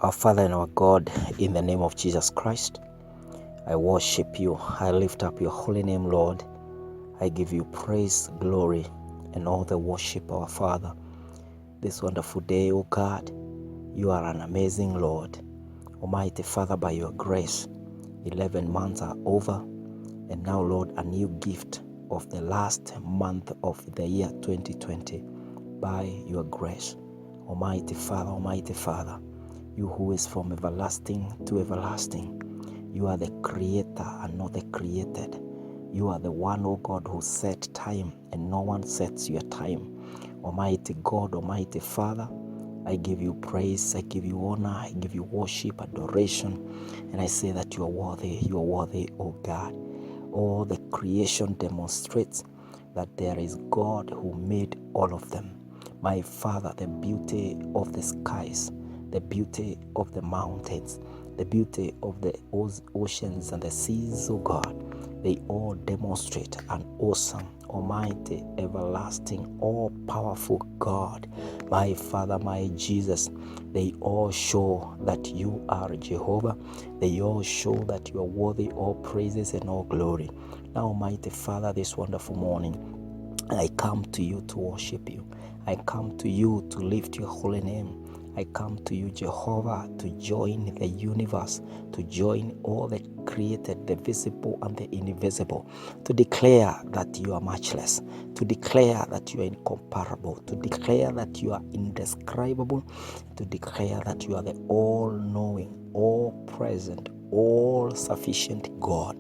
Our Father and our God, in the name of Jesus Christ, I worship you. I lift up your holy name, Lord. I give you praise, glory, and all the worship, our Father. This wonderful day, O God, you are an amazing Lord. Almighty Father, by your grace, 11 months are over, and now, Lord, a new gift of the last month of the year 2020 by your grace. Almighty Father, you who is from everlasting to everlasting. You are the creator and not the created. You are the one, O God, who set time and no one sets your time. Almighty God, Almighty Father, I give you praise, I give you honor, I give you worship, adoration, and I say that you are worthy, O God. All the creation demonstrates that there is God who made all of them. My Father, the beauty of the skies, the beauty of the mountains, the beauty of the oceans and the seas, O God, they all demonstrate an awesome, almighty, everlasting, all-powerful God. My Father, my Jesus, they all show that you are Jehovah. They all show that you are worthy all praises and all glory. Now, Almighty Father, this wonderful morning, I come to you to worship you. I come to you to lift your holy name. I come to you, Jehovah, to join the universe, to join all the created, the visible and the invisible, to declare that you are matchless, to declare that you are incomparable, to declare that you are indescribable, to declare that you are the all-knowing, all-present, all-sufficient God.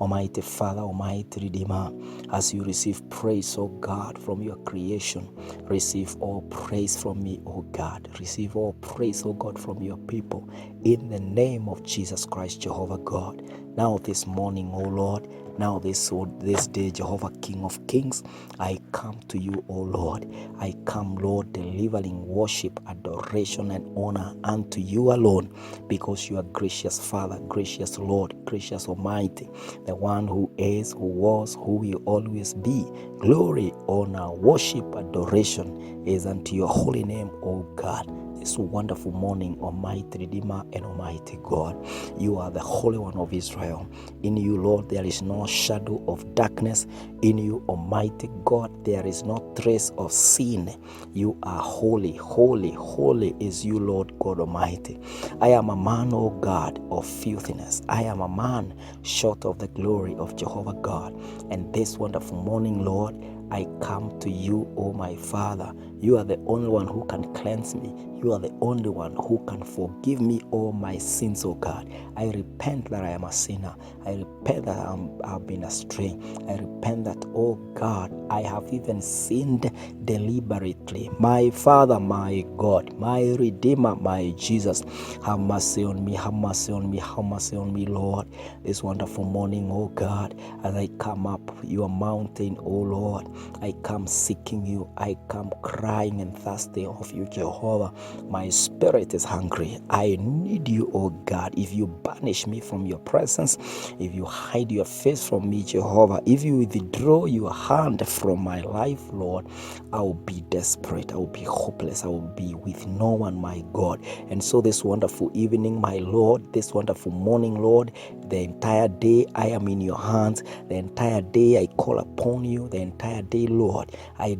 Almighty Father, Almighty Redeemer, as you receive praise, O God, from your creation, receive all praise from me, O God. Receive all praise, O God, from your people. In the name of Jesus Christ, Jehovah God. Now this morning, O Lord, now this day, Jehovah King of Kings, I come to you, O Lord. I come, Lord, delivering worship, adoration, and honor unto you alone, because you are gracious Father, gracious Lord, gracious Almighty, the one who is, who was, who will always be. Glory, honor, worship, adoration is unto your holy name, O God. This wonderful morning, Almighty Redeemer and Almighty God, you are the Holy One of Israel. In you, Lord, there is no shadow of darkness. In you, Almighty God, there is no trace of sin. You are holy, holy, holy is you, Lord God Almighty. I am a man, O God, of filthiness. I am a man short of the glory of Jehovah God. And this wonderful morning, Lord, I come to you, O my Father. You are the only one who can cleanse me. You are the only one who can forgive me all my sins, O God. I repent that I am a sinner. I repent that I've been astray. I repent that, oh God, I have even sinned deliberately. My Father, my God, my Redeemer, my Jesus, have mercy on me, have mercy on me, have mercy on me, Lord. This wonderful morning, oh God, as I come up your mountain, oh Lord, I come seeking you. I come crying and thirsty of you, Jehovah. My spirit is hungry. I need you, oh God. If you banish me from your presence, if you hide your face from me, Jehovah, if you withdraw your hand from my life, Lord, I will be desperate. I will be hopeless. I will be with no one, my God. And so this wonderful evening, my Lord, this wonderful morning, Lord, the entire day I am in your hands. The entire day I call upon you. The entire day, Lord, I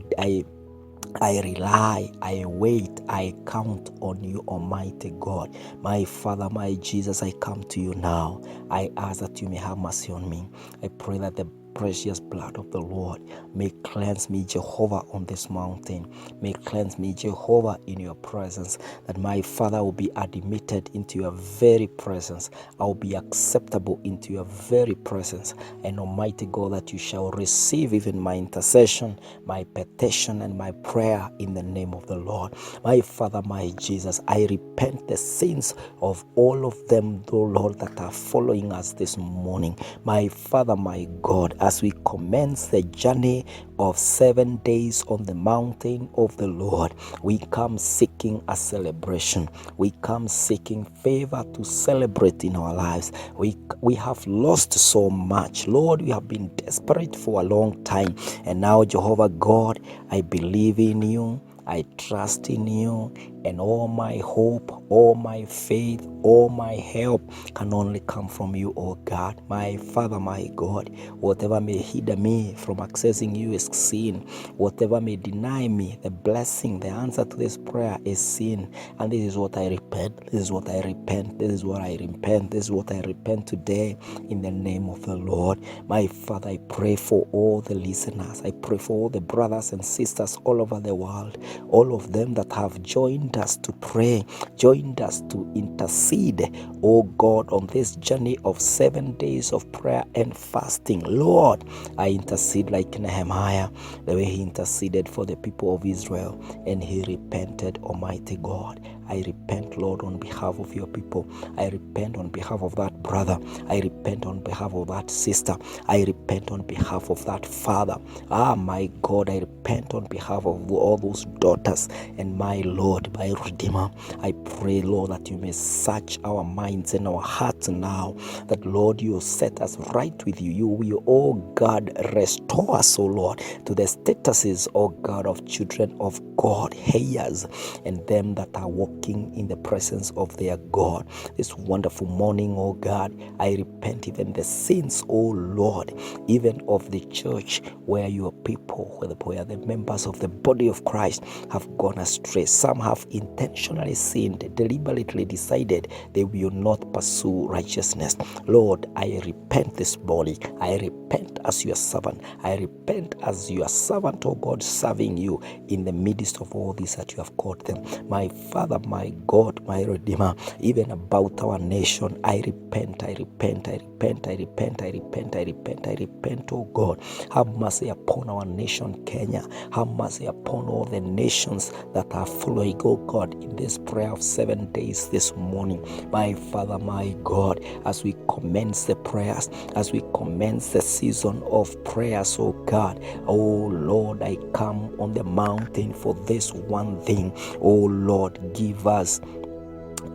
rely, I wait, I count on you, Almighty God. My Father, my Jesus, I come to you now. I ask that you may have mercy on me. I pray that the precious blood of the Lord may cleanse me, Jehovah, on this mountain. May cleanse me, Jehovah, in your presence, that my Father will be admitted into your very presence. I will be acceptable into your very presence. And Almighty God, that you shall receive even my intercession, my petition, and my prayer in the name of the Lord. My Father, my Jesus, I repent the sins of all of them, though, Lord, that are following us this morning. My Father, my God, as we commence the journey of 7 days on the mountain of the Lord, we come seeking a celebration. We come seeking favor to celebrate in our lives. We have lost so much. Lord, we have been desperate for a long time. And now, Jehovah God, I believe in you. I trust in you, and all my hope, All my faith, all my help can only come from you, oh God. My Father, my God, whatever may hinder me from accessing you is sin. Whatever may deny me the blessing, the answer to this prayer is sin. And this is what I repent. This is what I repent. This is what I repent. This is what I repent today in the name of the Lord. My Father, I pray for all the listeners. I pray for all the brothers and sisters all over the world, all of them that have joined us to pray, joined us to intercede, oh God, on this journey of 7 days of prayer and fasting. Lord, I intercede like Nehemiah, the way he interceded for the people of Israel and he repented, Almighty God. I repent, Lord, on behalf of your people. I repent on behalf of that brother. I repent on behalf of that sister. I repent on behalf of that father. My God, I repent on behalf of all those daughters. And my Lord, my Redeemer, I pray, Lord, that you may search our minds and our hearts now. That, Lord, you will set us right with you. You will, oh God, restore us, oh Lord, to the statuses, oh God, of children of God, heirs, and them that are walking in the presence of their God. This wonderful morning, oh God, I repent even the sins, oh Lord, even of the church where your people, where the members of the body of Christ have gone astray. Some have intentionally sinned, deliberately decided they will not pursue righteousness. Lord, I repent this morning. I repent as your servant. I repent as your servant, oh God, serving you in the midst of all this that you have called them. My Father, my God, my Redeemer, even about our nation, I repent, I repent, I repent, I repent, I repent, I repent, I repent, oh God. Have mercy upon our nation, Kenya. Have mercy upon all the nations that are following, oh God, in this prayer of 7 days this morning. My Father, my God, as we commence the prayers, as we commence the season of prayers, oh God, oh Lord, I come on the mountain for this one thing. Oh Lord, give us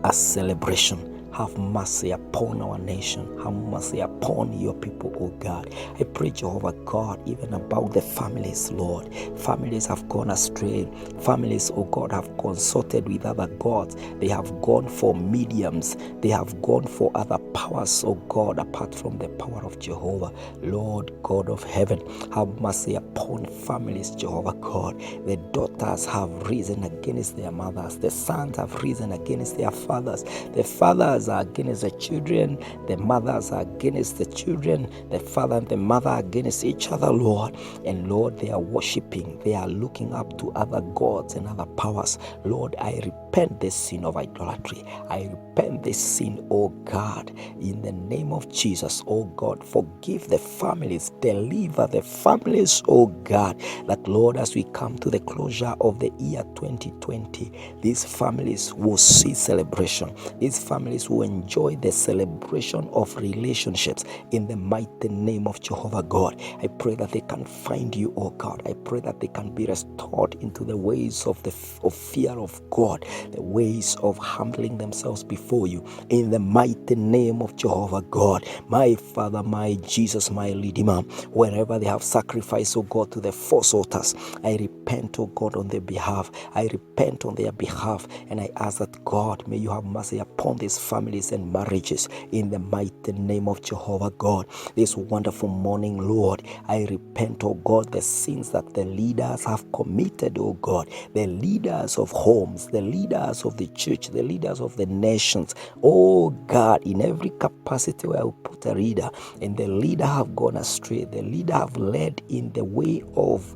a celebration. Have mercy upon our nation. Have mercy upon your people, oh God. I pray, Jehovah God, even about the families, Lord. Families have gone astray. Families, oh God, have consulted with other gods. They have gone for mediums. They have gone for other powers, oh God, apart from the power of Jehovah. Lord God of heaven, have mercy upon families, Jehovah God. The daughters have risen against their mothers. The sons have risen against their fathers. The fathers are against the children. The mothers are against the children. The father and the mother are against each other, Lord. And Lord, they are worshiping. They are looking up to other gods and other powers. Lord, I repent this sin of idolatry. I repent this sin, oh God, in the name of Jesus. Oh God, forgive the families. Deliver the families, oh God. That, Lord, as we come to the closure of the year 2020, these families will see celebration. These families will enjoy the celebration of relationships in the mighty name of Jehovah God. I pray that they can find you, oh God. I pray that they can be restored into the ways of fear of God, the ways of humbling themselves before you in the mighty name of Jehovah God. My Father, my Jesus, my Redeemer, wherever they have sacrificed, oh God, to the false altars, I repent, oh God, on their behalf. I repent on their behalf, and I ask that, God, may you have mercy upon these families and marriages in the mighty name of Jehovah God. This wonderful morning, Lord, I repent, oh God, the sins that the leaders have committed, oh God, the leaders of homes, the leaders of the church, the leaders of the nations, oh God, in every capacity where I will put a leader, and the leader have gone astray, the leader have led in the way of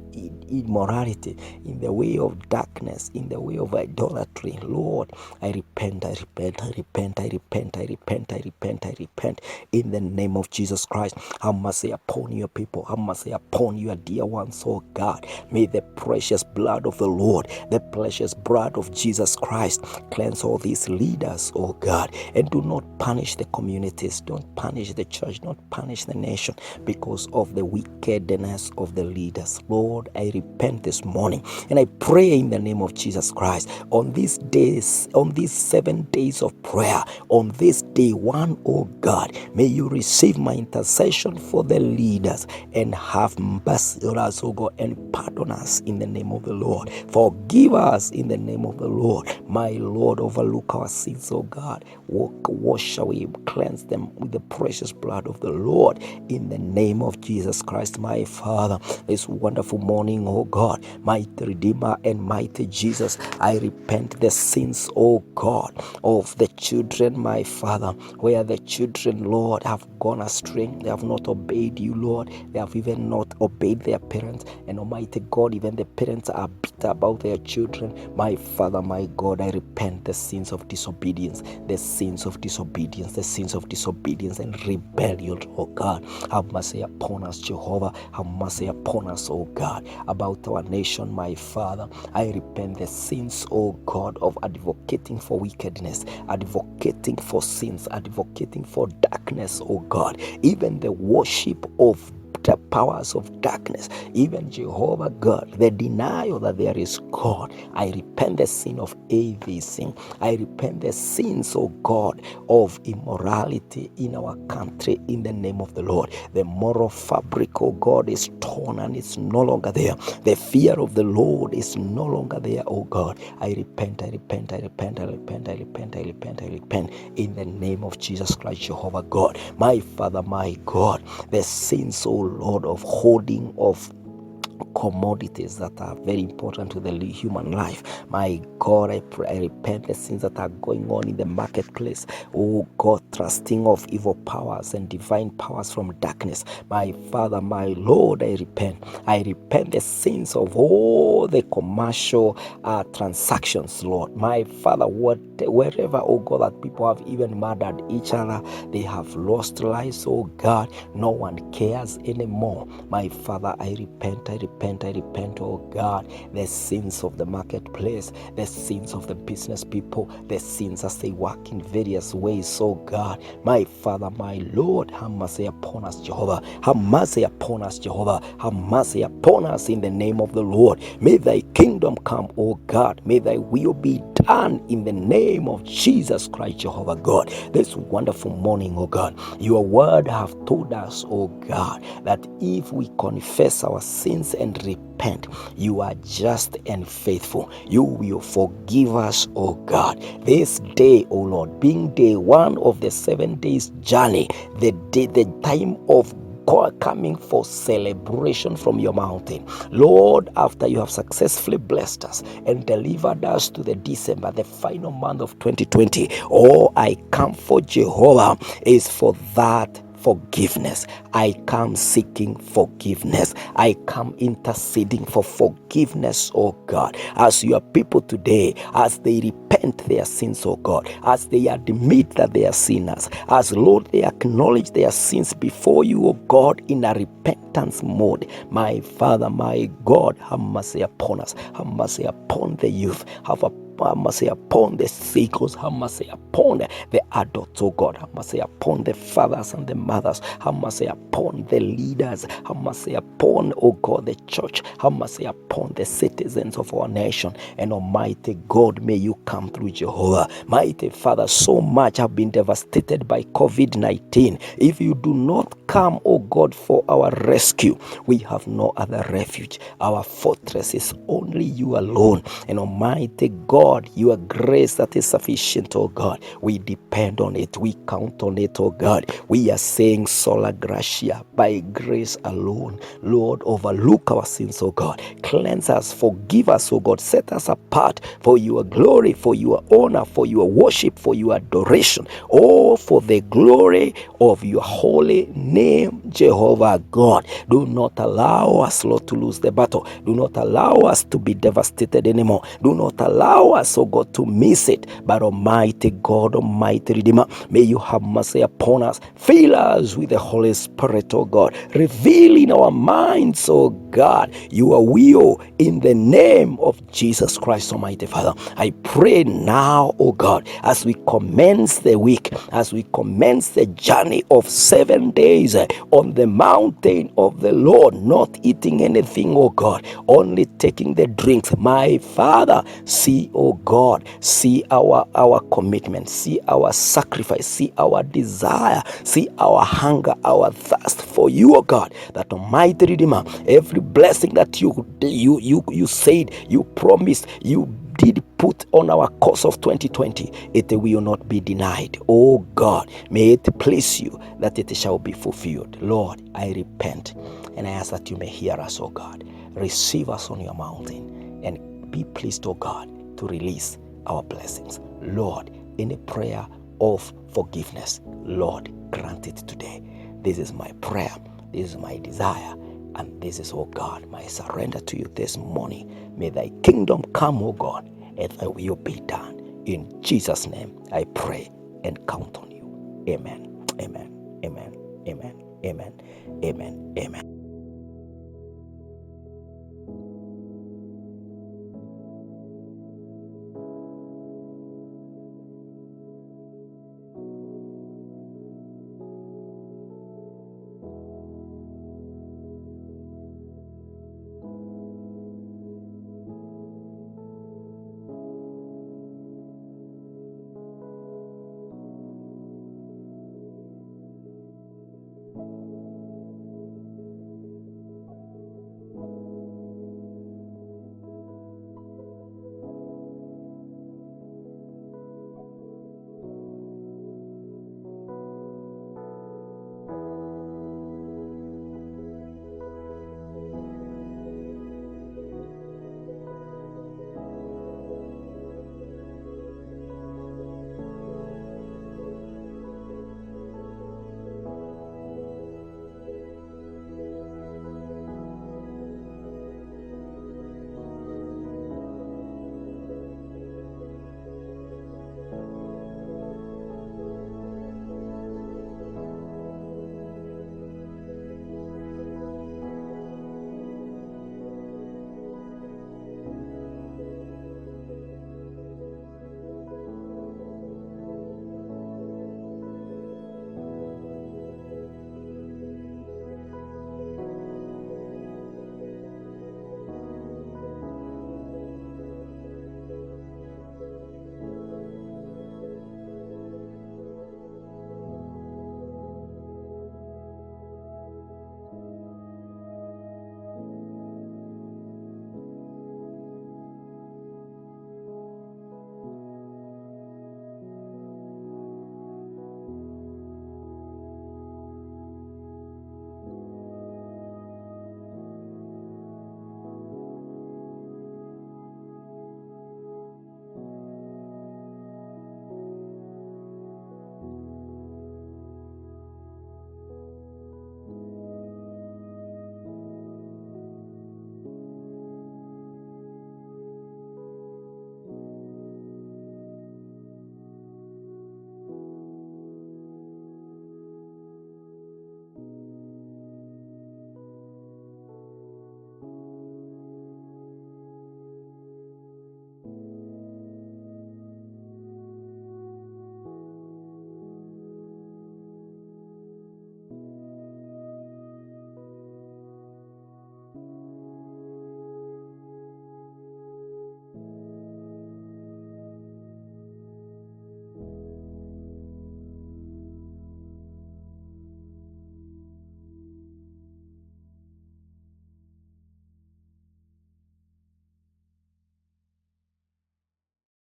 immorality, in the way of darkness, in the way of idolatry. Lord, I repent, I repent, I repent, I repent, I repent, I repent, I repent in the name of Jesus Christ. Have mercy upon your people. Have mercy upon your dear ones, oh God. May the precious blood of the Lord, the precious blood of Jesus Christ cleanse all these leaders, oh God, and do not punish the communities. Don't punish the church. Don't punish the nation because of the wickedness of the leaders. Lord, Lord, I repent this morning, and I pray in the name of Jesus Christ on these days, on these 7 days of prayer, on this day one, oh God, may you receive my intercession for the leaders and have mercy on us, oh God, and pardon us in the name of the Lord. Forgive us in the name of the Lord. My Lord, overlook our sins, oh God. Wash away, cleanse them with the precious blood of the Lord in the name of Jesus Christ, my Father. This wonderful morning, oh God, mighty Redeemer and mighty Jesus, I repent the sins, oh God, of the children, my Father, where the children, Lord, have gone astray. They have not obeyed you, Lord. They have even not obeyed their parents. And Almighty God, even the parents are bitter about their children. My Father, my God, I repent the sins of disobedience, the sins of disobedience, the sins of disobedience and rebellion, oh God. Have mercy upon us, Jehovah. Have mercy upon us, oh God, about our nation, my Father. I repent the sins, oh God, of advocating for wickedness, advocating for sins, advocating for darkness, oh God, even the worship of the powers of darkness, even Jehovah God, the denial that there is God. I repent the sin of atheism. I repent the sins, oh God, of immorality in our country in the name of the Lord. The moral fabric, oh God, is torn and it's no longer there. The fear of the Lord is no longer there, oh God. I repent, I repent, I repent, I repent, I repent, I repent, I repent in the name of Jesus Christ, Jehovah God. My Father, my God, the sins, oh Lord, of holding of commodities that are very important to the human life. My God, I pray, I repent the sins that are going on in the marketplace. Oh God, trusting of evil powers and divine powers from darkness. My Father, my Lord, I repent. I repent the sins of all the commercial transactions, Lord. My Father, wherever, oh God, that people have even murdered each other, they have lost lives, oh God. No one cares anymore. My Father, I repent, I repent, I repent, oh God, the sins of the marketplace, the sins of the business people, the sins as they work in various ways, oh God. My Father, my Lord, have mercy upon us, Jehovah. Have mercy upon us, Jehovah. Have mercy upon us in the name of the Lord. May thy kingdom come, oh God. May thy will be done in the name of Jesus Christ, Jehovah God. This wonderful morning, oh God, your word have told us, oh God, that if we confess our sins and repent, you are just and faithful. You will forgive us, oh God. This day, oh Lord, being day one of the 7 days journey, the time of God coming for celebration from your mountain. Lord, after you have successfully blessed us and delivered us to the December, the final month of 2020, all I come for, Jehovah, is for that forgiveness. I come seeking forgiveness. I come interceding for forgiveness, oh God, as your people today, as they repent their sins, oh God, as they admit that they are sinners, as Lord, they acknowledge their sins before you, oh God, in a repentance mode. My Father, my God, have mercy upon us. Have mercy upon the youth. Have mercy upon the sick. Have mercy upon the adults, oh God. Have mercy upon the fathers and the mothers. Have mercy upon the leaders. Have mercy upon, oh God, the church. Have mercy upon the citizens of our nation. And Almighty God, may you come through, Jehovah. Mighty Father, so much have been devastated by COVID-19. If you do not come, oh God, for our rescue, we have no other refuge. Our fortress is only you alone. And Almighty God, your grace that is sufficient, oh God, we depend on it. We count on it, oh God. We are saying sola gratia, by grace alone. Lord, overlook our sins, oh God. Cleanse us, forgive us, oh God. Set us apart for your glory, for your honor, for your worship, for your adoration. Oh, for the glory of your holy name, Jehovah God. Do not allow us, Lord, to lose the battle. Do not allow us to be devastated anymore. Do not allow us, oh God, to miss it. But Almighty God, Almighty Redeemer, may you have mercy upon us. Fill us with the Holy Spirit, oh God. Reveal in our minds, oh God, your will in the name of Jesus Christ, Almighty Father. I pray now, oh God, as we commence the week, as we commence the journey of 7 days on the mountain of the Lord, not eating anything, oh God, only taking the drinks. My Father, see, oh God, see our commitment, see our sacrifice, see our desire, see our hunger, our thirst for you, oh God, that Almighty Redeemer, every blessing that you said, you promised, you did put on our course of 2020, it will not be denied. Oh God, may it please you that it shall be fulfilled. Lord, I repent and I ask that you may hear us, oh God. Receive us on your mountain and be pleased, oh God, to release our blessings. Lord, in a prayer of forgiveness, Lord, grant it today. This is my prayer, this is my desire, and this is, oh God, my surrender to you this morning. May thy kingdom come, oh God, and thy will be done. In Jesus' name I pray and count on you. Amen. Amen. Amen. Amen. Amen. Amen. Amen.